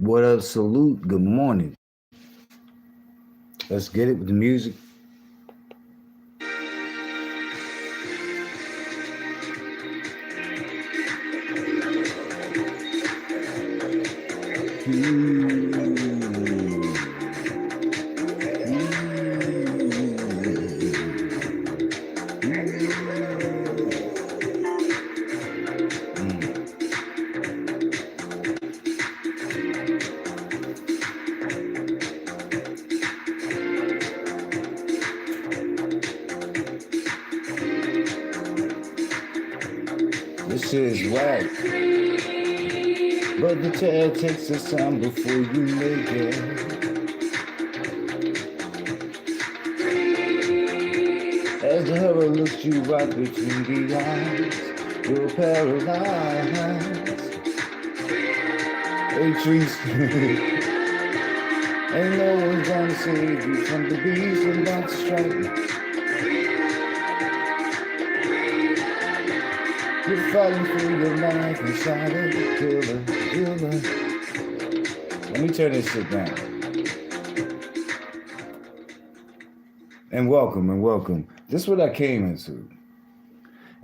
What up, salute? Good morning. Let's get it with the music. This shit is whack. But the tale takes us time before you make it. As the horror looks you right between the eyes, you're paralyzed. Hey, trees. Ain't no one gonna save you from the beast about to strike. You're fighting for your life inside of the killer. Let me turn this shit down. And welcome. This is what I came into.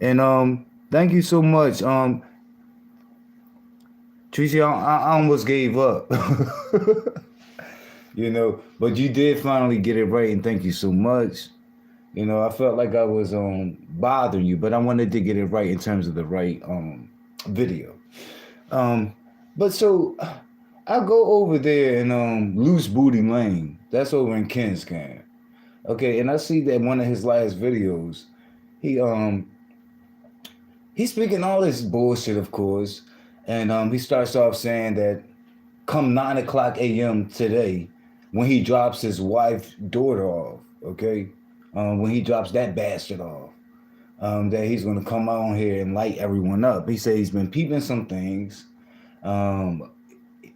And thank you so much. Tracy, I almost gave up. But you did finally get it right, and thank you so much. I felt like I was bothering you, but I wanted to get it right in terms of the right video. But so I go over there in Loose Booty Lane. That's over in Ken's Camp. Okay, and I see that one of his last videos, he's speaking all this bullshit, of course, and he starts off saying that come 9 o'clock a.m. today, when he drops his wife's daughter off, okay, when he drops that bastard off, that he's gonna come on here and light everyone up. He said he's been peeping some things,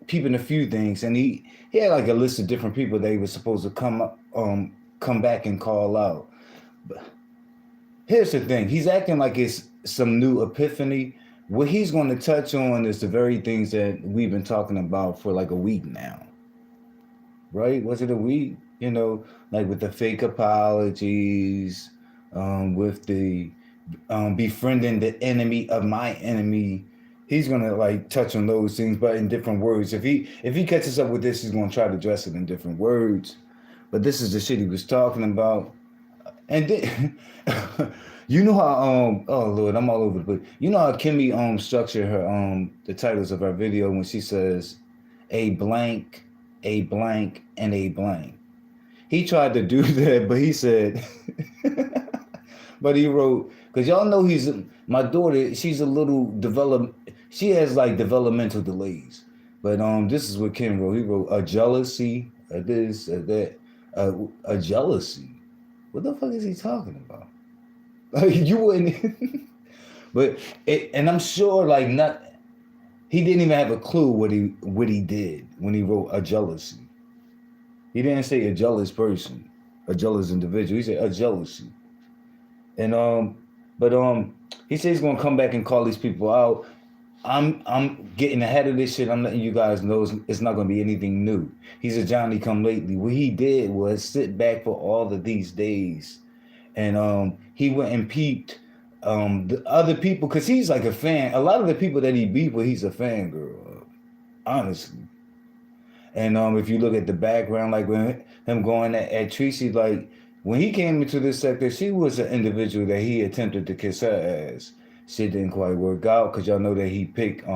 peeping a few things, and he had like a list of different people that he was supposed to come back and call out. But here's the thing, he's acting like it's some new epiphany. What he's going to touch on is the very things that we've been talking about for like a week now. Right? Was it a week? Like with the fake apologies, with the befriending the enemy of my enemy. He's gonna like touch on those things, but in different words. If he catches up with this, he's gonna try to address it in different words. But this is the shit he was talking about. And then you know how oh Lord, I'm all over the place. You know how Kimmy structured her the titles of her video when she says a blank, and a blank. He tried to do that, but he said but he wrote, because y'all know my daughter, she's a little she has like developmental delays. But this is what Kim wrote. He wrote a jealousy, a this, a that, a jealousy. What the fuck is he talking about? Like you wouldn't but and I'm sure like he didn't even have a clue what he did when he wrote a jealousy. He didn't say a jealous person, a jealous individual. He said a jealousy. And but he said he's gonna come back and call these people out. I'm getting ahead of this shit. I'm letting you guys know it's not gonna be anything new. He's a Johnny come lately. What he did was sit back for all of these days, and he went and peeped the other people, because he's like a fan. A lot of the people that he beat with, he's a fangirl of, honestly. And if you look at the background, like when him going at Tracy, like when he came into this sector, she was an individual that he attempted to kiss her ass. Shit didn't quite work out, because y'all know that he picked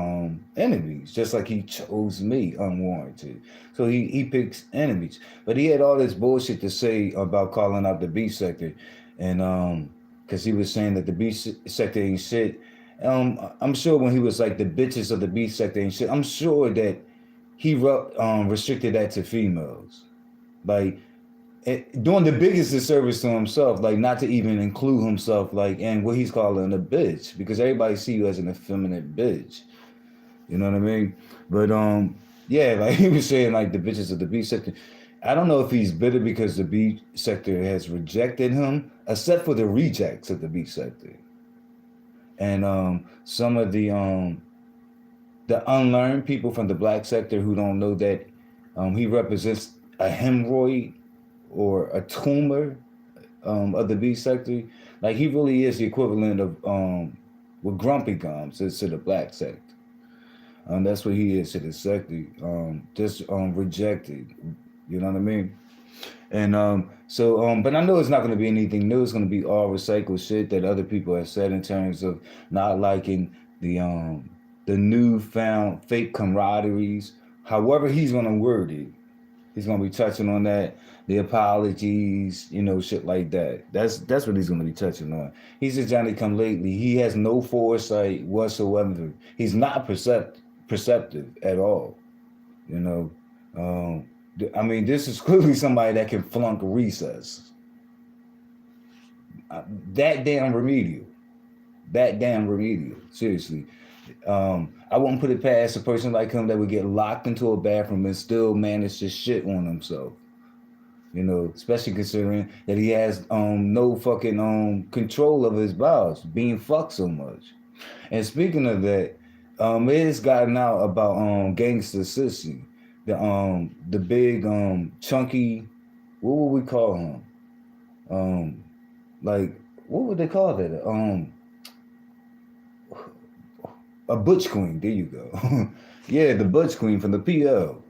enemies, just like he chose me unwarranted. So he picks enemies. But he had all this bullshit to say about calling out the B sector. And because he was saying that the B sector ain't shit. I'm sure when he was like the bitches of the B sector ain't shit, I'm sure that he restricted that to females. Like, doing the biggest disservice to himself, like not to even include himself, like in what he's calling a bitch, because everybody see you as an effeminate bitch. You know what I mean? But yeah, like he was saying, like the bitches of the B sector. I don't know if he's bitter because the B sector has rejected him, except for the rejects of the B sector, and some of the the unlearned people from the black sector who don't know that he represents a hemorrhoid or a tumor of the B sector. Like he really is the equivalent of with Grumpy Gums is to the black sector. That's what he is to the sector. Just rejected. You know what I mean? And but I know it's not going to be anything new. It's going to be all recycled shit that other people have said in terms of not liking the newfound fake camaraderies. However, he's going to word it. He's going to be touching on that, the apologies, shit like that. That's what he's going to be touching on. He's a Johnny Come Lately. He has no foresight whatsoever. He's not perceptive at all. I mean, this is clearly somebody that can flunk recess. That damn remedial. Seriously. I won't put it past a person like him that would get locked into a bathroom and still manage to shit on himself. Especially considering that he has no fucking control of his bowels, being fucked so much. And speaking of that, it has gotten out about Gangsta Sissy, the big chunky, what would we call him? Like what would they call that? A butch queen. There you go. Yeah, the butch queen from the PL.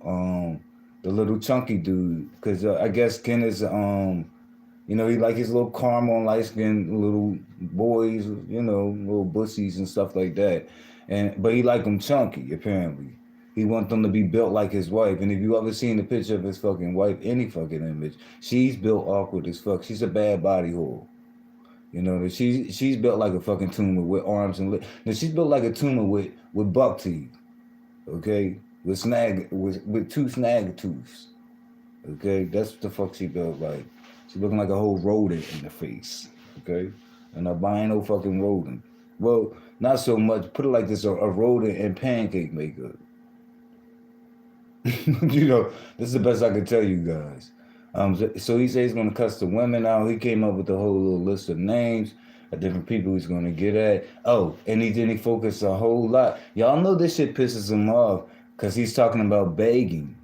The little chunky dude, because I guess Ken is he like his little caramel light skinned little boys, little bussies and stuff like that. But he like them chunky, apparently. He wants them to be built like his wife. And if you ever seen the picture of his fucking wife, any fucking image, she's built awkward as fuck. She's a bad body whore. She's built like a fucking tumor with arms and legs. Now she's built like a tumor with buck teeth. Okay? With two snag tooths. Okay? That's what the fuck she built like. She looking like a whole rodent in the face. Okay? An albino fucking rodent. Well, not so much. Put it like this, a rodent and pancake maker. This is the best I can tell you guys. So he said he's going to cuss the women out. He came up with a whole little list of names of different people he's going to get at. Oh, and he didn't focus a whole lot. Y'all know this shit pisses him off because he's talking about begging.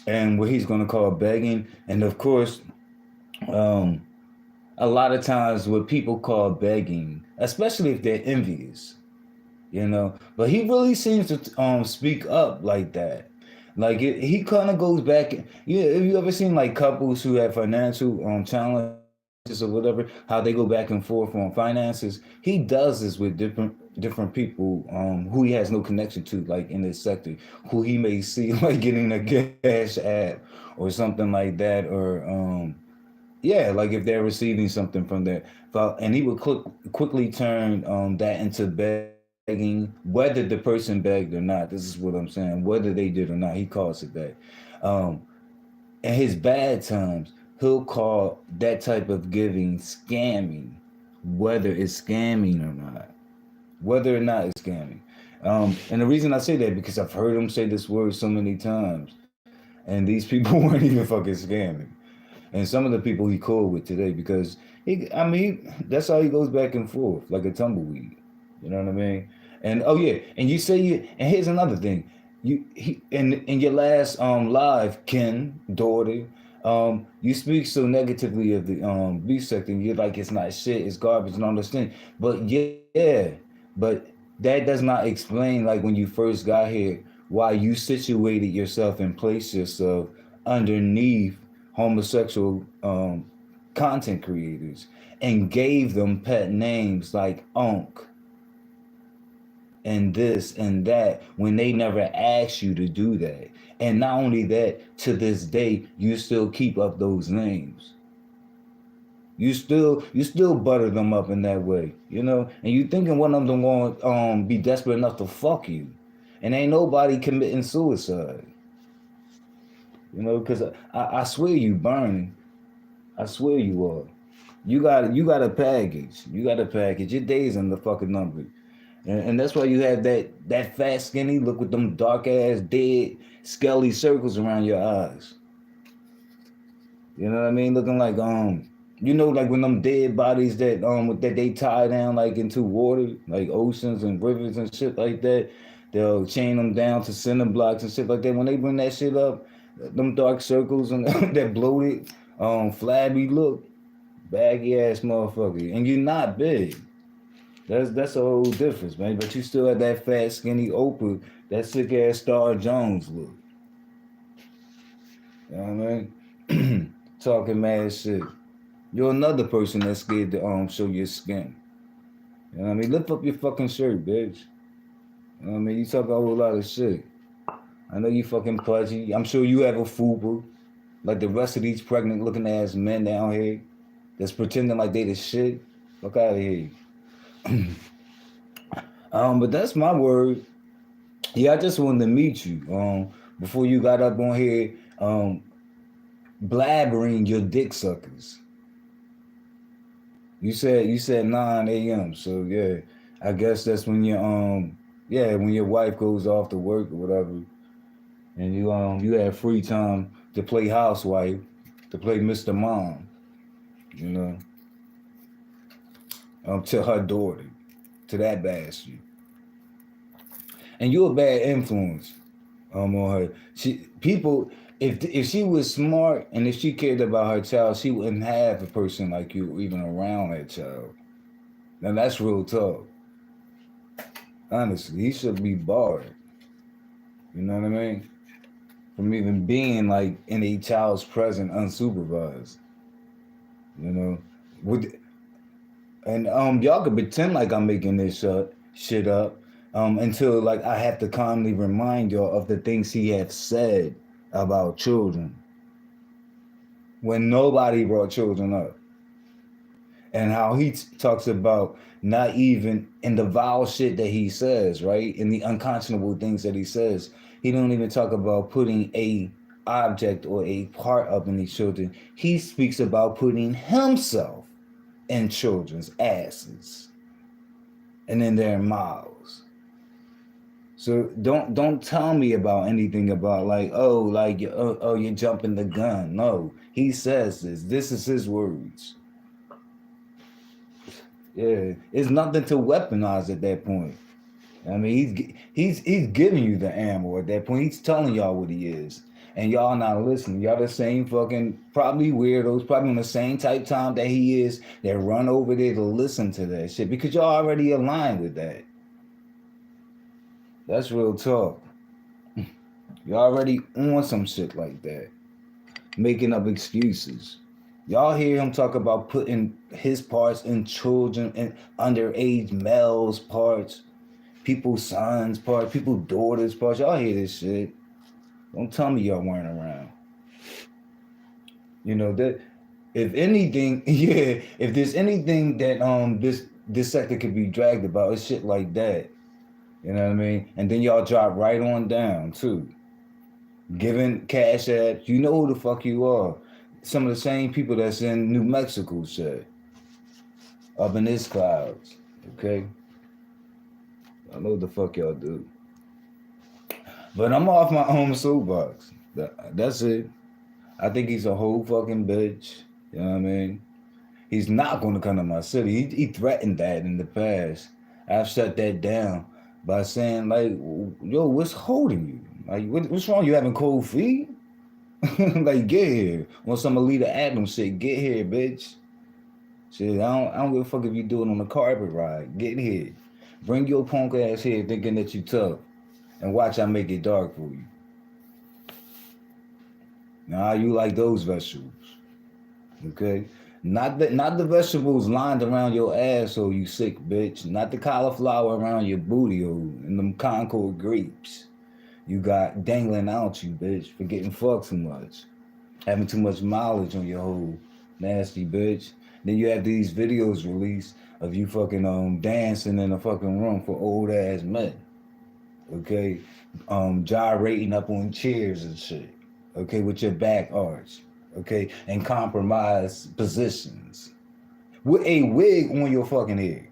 And what he's going to call begging. And of course, a lot of times what people call begging, especially if they're envious, but he really seems to speak up like that. Like he kind of goes back. Yeah, have you ever seen like couples who have financial challenges or whatever, how they go back and forth on finances? He does this with different people who he has no connection to, like in this sector, who he may see like getting a cash app or something like that, or like if they're receiving something from there, and he would quickly turn that into begging, whether the person begged or not. This is what I'm saying. Whether they did or not, he calls it that. In his bad times, he'll call that type of giving scamming, whether it's scamming or not. Whether or not it's scamming. And the reason I say that because I've heard him say this word so many times, and these people weren't even fucking scamming. And some of the people he called with today, because that's how he goes back and forth like a tumbleweed. You know what I mean? And and you say and here's another thing. In your last live, Ken Doherty, you speak so negatively of the B sector, and you're like it's not shit, it's garbage and all this thing. But but that does not explain, like when you first got here, why you situated yourself and placed yourself underneath homosexual content creators and gave them pet names like Unk and this and that when they never asked you to do that. And not only that, to this day, you still keep up those names. You still butter them up in that way, and you thinking one of them won't be desperate enough to fuck you. And ain't nobody committing suicide. Because I swear you burning. I swear you are. You got a package. Your days in the fucking number. And that's why you have that fat, skinny look with them dark ass, dead, skelly circles around your eyes. You know what I mean? Looking like You know, like when them dead bodies that they tie down like into water, like oceans and rivers and shit like that, they'll chain them down to cinder blocks and shit like that. When they bring that shit up, them dark circles and that bloated, flabby look, baggy ass motherfucker, and you're not big. That's a whole difference, man. But you still have that fat, skinny Oprah, that sick ass Star Jones look. You know what I mean? Talking mad shit. You're another person that's scared to show your skin. You know what I mean? Lift up your fucking shirt, bitch. You know what I mean? You talk a whole lot of shit. I know you fucking pudgy. I'm sure you have a fupa, like the rest of these pregnant looking ass men down here that's pretending like they the shit. Fuck out of here. But that's my word. Yeah, I just wanted to meet you. Before you got up on here, blabbering your dick suckers. You said 9 a.m. So yeah, I guess that's when when your wife goes off to work or whatever, and you have free time to play housewife, to play Mr. Mom, you know, to her daughter, to that bastard. And you're a bad influence on her. If she was smart and if she cared about her child, she wouldn't have a person like you even around that child. Now that's real talk. Honestly, he should be barred. You know what I mean? From even being like in a child's presence unsupervised. You know? And y'all could pretend like I'm making this shit up until like I have to calmly remind y'all of the things he has said about children when nobody brought children up, and how he talks about not even in the vile shit that he says, right, in the unconscionable things that he says, he don't even talk about putting a object or a part up in these children. He speaks about putting himself in children's asses and in their mouths. So don't tell me about anything about like, you're jumping the gun. No, he says this. This is his words. Yeah, it's nothing to weaponize at that point. I mean, he's giving you the ammo at that point. He's telling y'all what he is, and y'all not listening. Y'all the same fucking probably weirdos, probably on the same type time that he is. That run over there to listen to that shit because y'all already aligned with that. That's real talk. You're already on some shit like that. Making up excuses. Y'all hear him talk about putting his parts in children and underage males' parts, people's sons' parts, people's daughters' parts. Y'all hear this shit. Don't tell me y'all weren't around. You know, that if anything, yeah, if there's anything that this sector could be dragged about, it's shit like that. You know what I mean? And then y'all drop right on down too. Giving cash apps, you know who the fuck you are. Some of the same people that's in New Mexico shit. Up in his clouds. Okay? I know what the fuck y'all do. But I'm off my own soapbox. That's it. I think he's a whole fucking bitch. You know what I mean? He's not going to come to my city. He threatened that in the past. I've shut that down by saying, like, yo, what's holding you? Like, what's wrong? You having cold feet? Like, get here. On some Alita Adams shit, get here, bitch. Shit, I don't give a fuck if you do it on a carpet ride. Get here. Bring your punk ass here thinking that you tough. And watch I make it dark for you. Now, you like those vegetables. Okay? Not the vegetables lined around your asshole, you sick bitch. Not the cauliflower around your booty hole and them Concord grapes you got dangling out you, bitch, for getting fucked too much. Having too much mileage on your whole nasty bitch. Then you have these videos released of you fucking dancing in a fucking room for old ass men. Okay? Gyrating up on chairs and shit. Okay, with your back arched. Okay, and compromised positions. With a wig on your fucking head.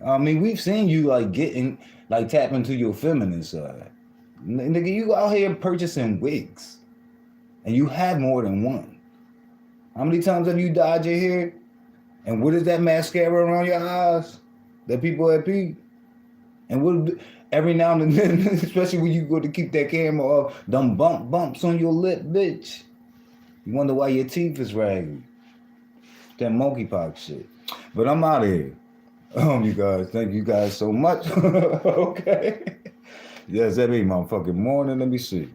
I mean, we've seen you like tap into your feminine side. Nigga, you out here purchasing wigs. And you have more than one. How many times have you dyed your hair? And what is that mascara around your eyes that people have peed? And what every now and then, especially when you go to keep that camera off, them bumps on your lip, bitch. You wonder why your teeth is raggedy. That monkeypox shit. But I'm out of here. You guys, thank you guys so much. Okay. Yes, that ain't motherfucking morning. Let me see.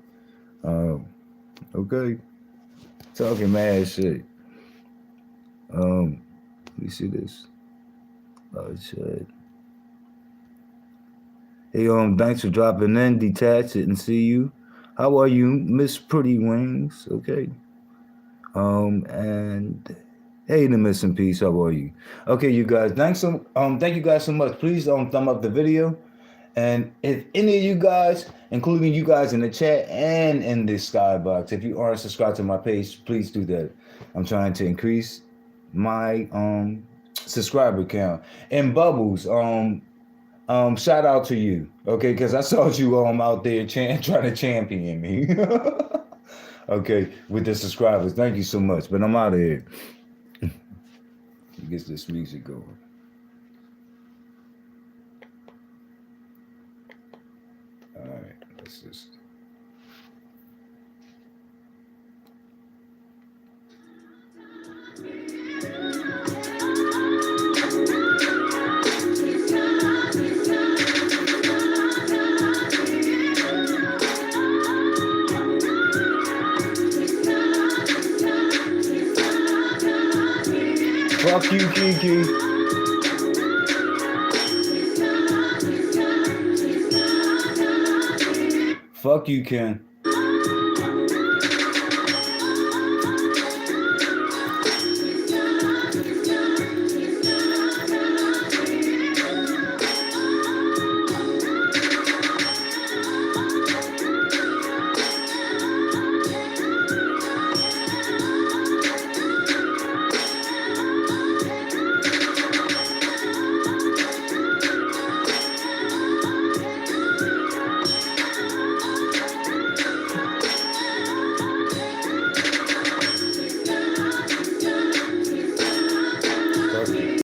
Okay. Talking mad shit. Let me see this. Oh shit. Hey, thanks for dropping in. Detach it and see you. How are you, Miss Pretty Wings? Okay. And hey, the missing piece. How are you? Okay, you guys. Thank you guys so much. Please thumb up the video. And if any of you guys, including you guys in the chat and in the skybox, if you aren't subscribed to my page, please do that. I'm trying to increase my subscriber count. And Bubbles, shout out to you, okay? Because I saw you out there trying to champion me. Okay, with the subscribers. Thank you so much. But I'm out of here. Gets this music going. All right, let's just. Fuck you, Kiki. Fuck you, Ken.